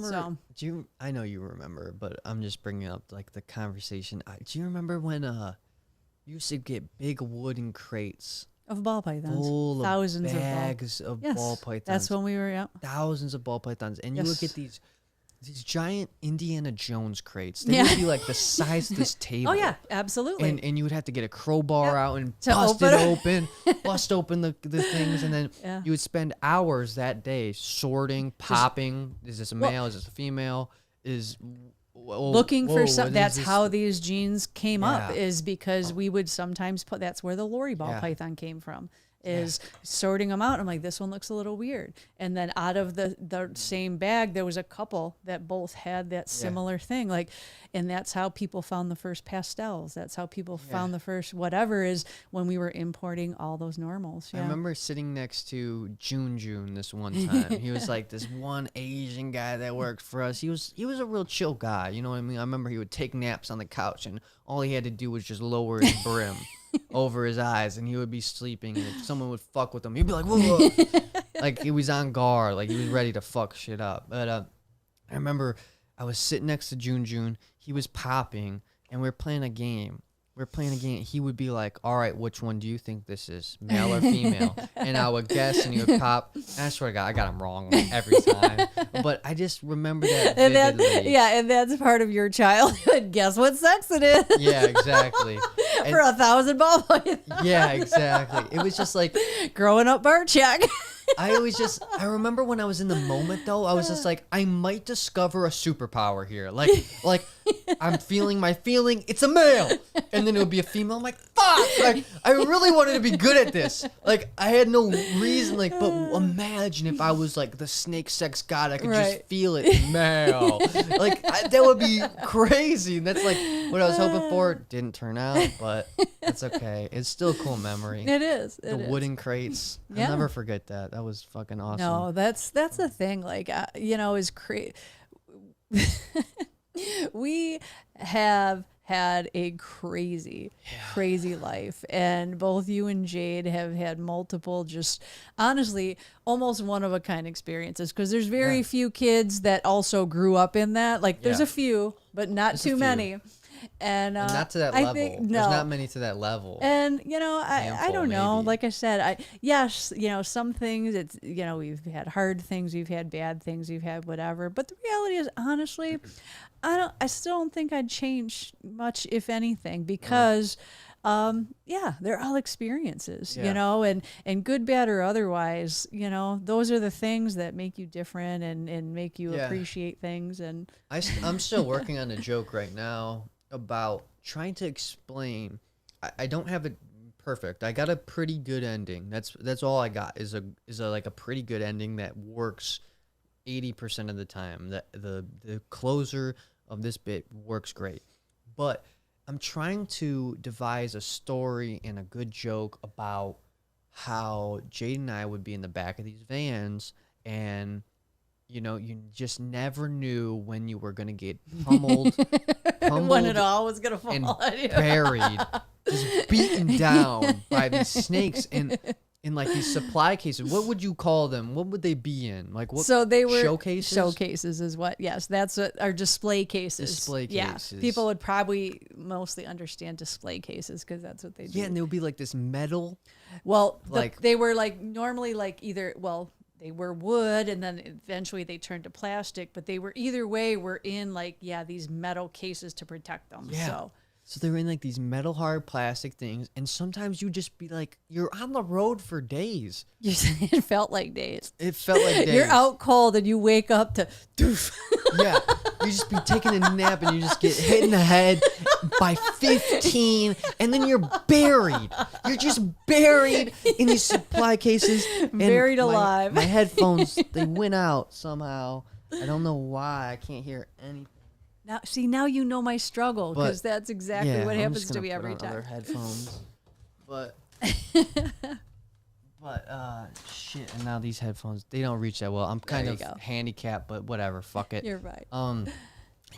remember? So. I know you remember, but I'm just bringing up like the conversation. Do you remember when you used to get big wooden crates Of ball pythons. full Thousands of bags of of ball pythons? That's when we were, Thousands of ball pythons, and you would get these giant Indiana Jones crates. They would be like the size of this table. Oh yeah, absolutely. And you would have to get a crowbar out and To bust it open, bust open the things, and then Yeah. you would spend hours that day sorting, popping. Is this a male? Is this a female? Looking for some. That's this? how these genes came up, Yeah. is because we would sometimes put. That's where the Lori ball python came from. Is sorting them out. I'm like, this one looks a little weird. And then out of the same bag, there was a couple that both had that similar thing. Like, and that's how people found the first pastels. That's how people found the first whatever, is when we were importing all those normals. Yeah. I remember sitting next to June this one time. He was like this one Asian guy that worked for us. He was a real chill guy. You know what I mean? I remember he would take naps on the couch, and all he had to do was just lower his brim over his eyes, and he would be sleeping, and if someone would fuck with him, he'd be like, whoa. Like he was on guard, like he was ready to fuck shit up. But I remember I was sitting next to June. He was popping, and we were playing a game. He would be like, all right, which one do you think this is, male or female? And I would guess, and he would pop. And I swear to God, I got him wrong every time. But I just remember that vividly. And that's part of your childhood. Guess what sex it is? Yeah, exactly. For 1,000 ball pythons. Yeah, exactly. It was just like Growing up Barczyk. I remember when I was in the moment though, I was just like, I might discover a superpower here. Like I'm feeling my feeling, it's a male. And then it would be a female. I'm like, fuck! Like, I really wanted to be good at this. Like, I had no reason, like, but imagine if I was like the snake sex god, I could just feel it, male. Like, that would be crazy. And that's like what I was hoping for. Didn't turn out, but that's okay. It's still a cool memory. It is. The wooden crates. I'll never forget that. That was fucking awesome. No, that's the thing. Like, is we have had a crazy life, and both you and Jade have had multiple, just honestly almost one of a kind experiences, because there's very few kids that also grew up in that. Like, there's a few, but not too many. And not to that level. There's not many to that level. And, I don't know. Maybe. Like I said, some things, it's, we've had hard things, we've had bad things, we've had whatever. But the reality is, honestly, I still don't think I'd change much, if anything, because, they're all experiences, and good, bad, or otherwise, those are the things that make you different and make you appreciate things. And I'm still working on a joke right now about trying to explain. I don't have it perfect. I got a pretty good ending. That's all I got is a pretty good ending that works 80% of the time. That the closer of this bit works great. But I'm trying to devise a story and a good joke about how Jade and I would be in the back of these vans, and you just never knew when you were going to get pummeled when it all was going to fall and on you. buried, just beaten down by these snakes in like these supply cases. What would you call them? What would they be in? Like, what? So they were showcases. Showcases is what? Yes, that's what our display cases. Display cases. Yeah, people would probably mostly understand display cases because that's what they do. Yeah, and they would be like this metal. Well, like they were like normally like either they were wood, and then eventually they turned to plastic. But they were either way were in like these metal cases to protect them. Yeah. So they were in like these metal hard plastic things, and sometimes you'd just be like, you're on the road for days. It felt like days. It felt like days. You're out cold and you wake up to doof. Yeah. You just be taking a nap and you just get hit in the head by 15, and then you're buried. You're just buried in these supply cases. Buried alive. My headphones, they went out somehow. I don't know why. I can't hear anything. Now you know my struggle, because that's exactly what happens to me every time. Other headphones, but shit. And now these headphones, they don't reach that well. I'm kind of handicapped, but whatever. Fuck it. You're right.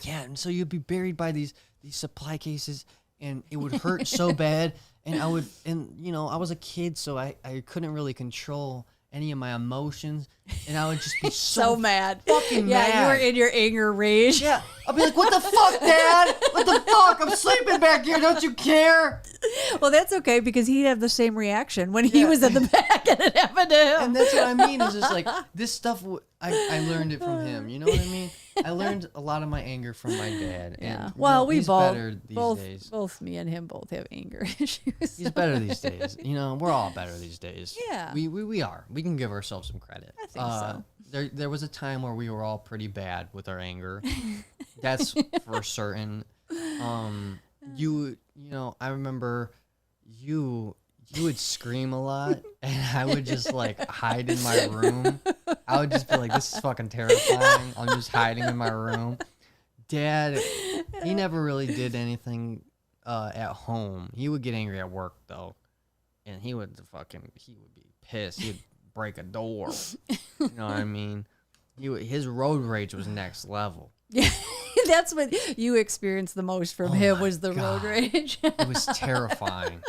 Yeah. And so you'd be buried by these supply cases, and it would hurt so bad. And I was a kid, so I couldn't really control any of my emotions, and I would just be So mad. fucking Yeah, mad. you were in your anger rage. Yeah, I'll be like, what the fuck, Dad? What the fuck? I'm sleeping back here. Don't you care? Well, that's okay because he'd have the same reaction when he was in the back and it happened to him. And that's what I mean. Is just like this stuff. I learned it from him. You know what I mean? I learned a lot of my anger from my dad. Yeah. And, Well, we he's both, better these both, days. both me and him both have anger issues. He's better these days. You know, we're all better these days. Yeah. We are. We can give ourselves some credit. I think so. There was a time where we were all pretty bad with our anger. That's for certain. You know, I remember you would scream a lot, and I would just like hide in my room. I would just be like, this is fucking terrifying. I'm just hiding in my room. Dad, he never really did anything at home. He would get angry at work though, and he would be pissed. He'd break a door. You know what I mean? His road rage was next level. Yeah, that's what you experienced the most from him was the road rage. It was terrifying.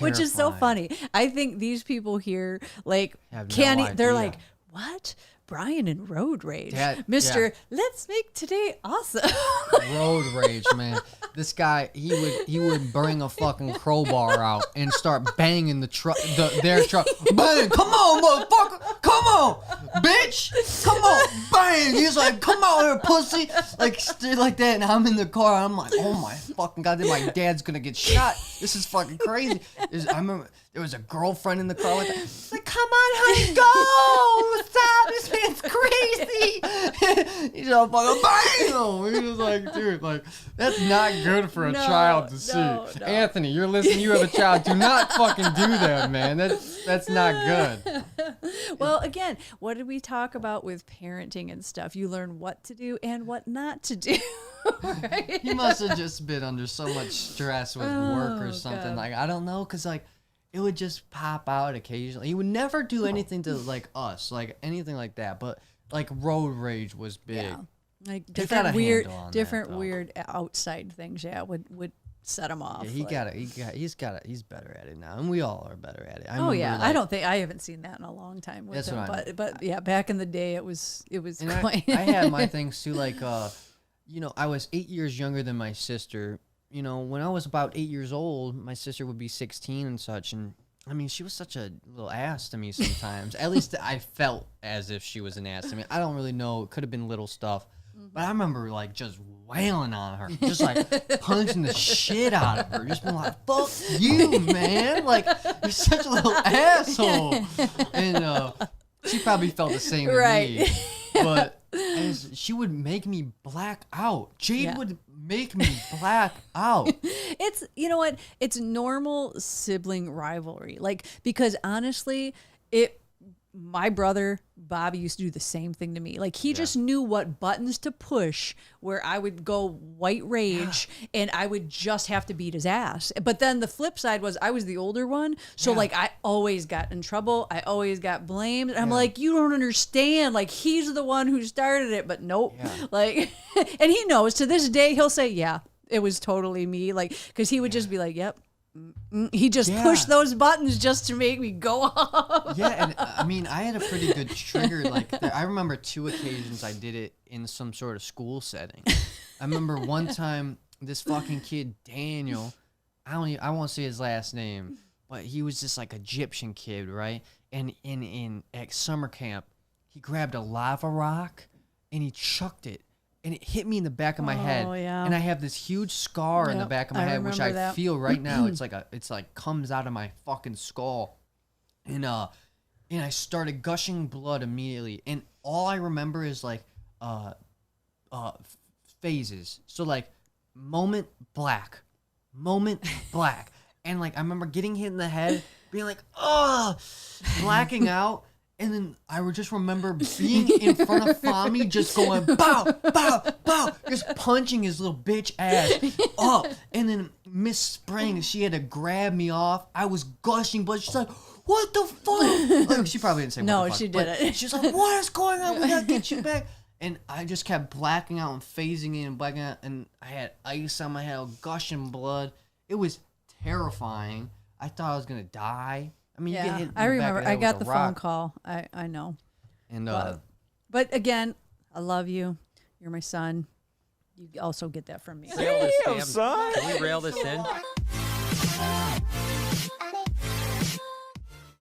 Which is so funny. I think these people here like Have no can't. They're idea. like, what? Brian and road rage, Dad, Mister. yeah. Let's make today awesome. Road rage, man. This guy, he would bring a fucking crowbar out and start banging their truck. Bang! Come on, motherfucker! Come on, bitch! Come on, bang! He's like, come on here, pussy! Like shit like that, and I'm in the car. I'm like, oh my fucking god, my dad's gonna get shot. This is fucking crazy. I remember there was a girlfriend in the car with that. Like, come on, honey, go! Stop! This man's crazy. He's all fucking bang! He was like, dude, like that's not good for a child to see. No. Anthony, you're listening. You have a child. Do not fucking do that, man. That's not good. Well, again, what did we talk about with parenting and stuff? You learn what to do and what not to do. Right? He must have just been under so much stress with work or something. God. Like I don't know, cause like it would just pop out occasionally. He would never do anything to like us, like anything like that. But like road rage was big. Yeah. Like He's got a different handle on that, different though. weird outside things. Yeah, would set him off. Yeah, like- he's better at it now, and we all are better at it. I Oh remember, yeah, like, I haven't seen that in a long time with That's him. what I mean. But yeah, back in the day, it was and quite. I had my things too. Like, you know, I was 8 years younger than my sister. You know, when I was about 8 years old, my sister would be 16 and such, and I mean, she was such a little ass to me sometimes. At least I felt as if she was an ass to me. I don't really know. It could have been little stuff. But I remember, like, just wailing on her. Just, like, punching the shit out of her. Just being like, fuck you, man. Like, you're such a little asshole. And she probably felt the same Right. to me. But she would make me black out. Jade would make me black out. It's, you know what? It's normal sibling rivalry. Like, because honestly, my brother Bobby used to do the same thing to me. Like he just knew what buttons to push where I would go white rage and I would just have to beat his ass. But then the flip side was I was the older one. So like I always got in trouble. I always got blamed. And I'm like, you don't understand. Like he's the one who started it, but nope. Yeah. Like, and he knows to this day, he'll say, yeah, it was totally me. Like, cause he would just be like, yep. He just pushed those buttons just to make me go off. Yeah, and I mean, I had a pretty good trigger. Like, I remember 2 occasions I did it in some sort of school setting. I remember one time this fucking kid Daniel, I won't say his last name, but he was just like Egyptian kid, right? And at summer camp, he grabbed a lava rock and he chucked it. And it hit me in the back of my head, yeah. and I have this huge scar in the back of my head, which I feel right now. It's like comes out of my fucking skull, and I started gushing blood immediately. And all I remember is like phases. So like moment black, and like I remember getting hit in the head, being like blacking out. And then I would just remember being in front of Fami, just going bow, bow, bow, just punching his little bitch ass up. And then Miss Spring, she had to grab me off. I was gushing blood. She's like, "What the fuck?" Like, she probably didn't say No, what the fuck. she didn't. She's like, "What is going on? We gotta get you back." And I just kept blacking out and phasing in and blacking out. And I had ice on my head, gushing blood. It was terrifying. I thought I was gonna die. I mean, you get hit in the I back remember. of the I head got with the a phone rock. call. I know. And But again, I love you. You're my son. You also get that from me. Rail this Damn, damn- son. Can we rail this in?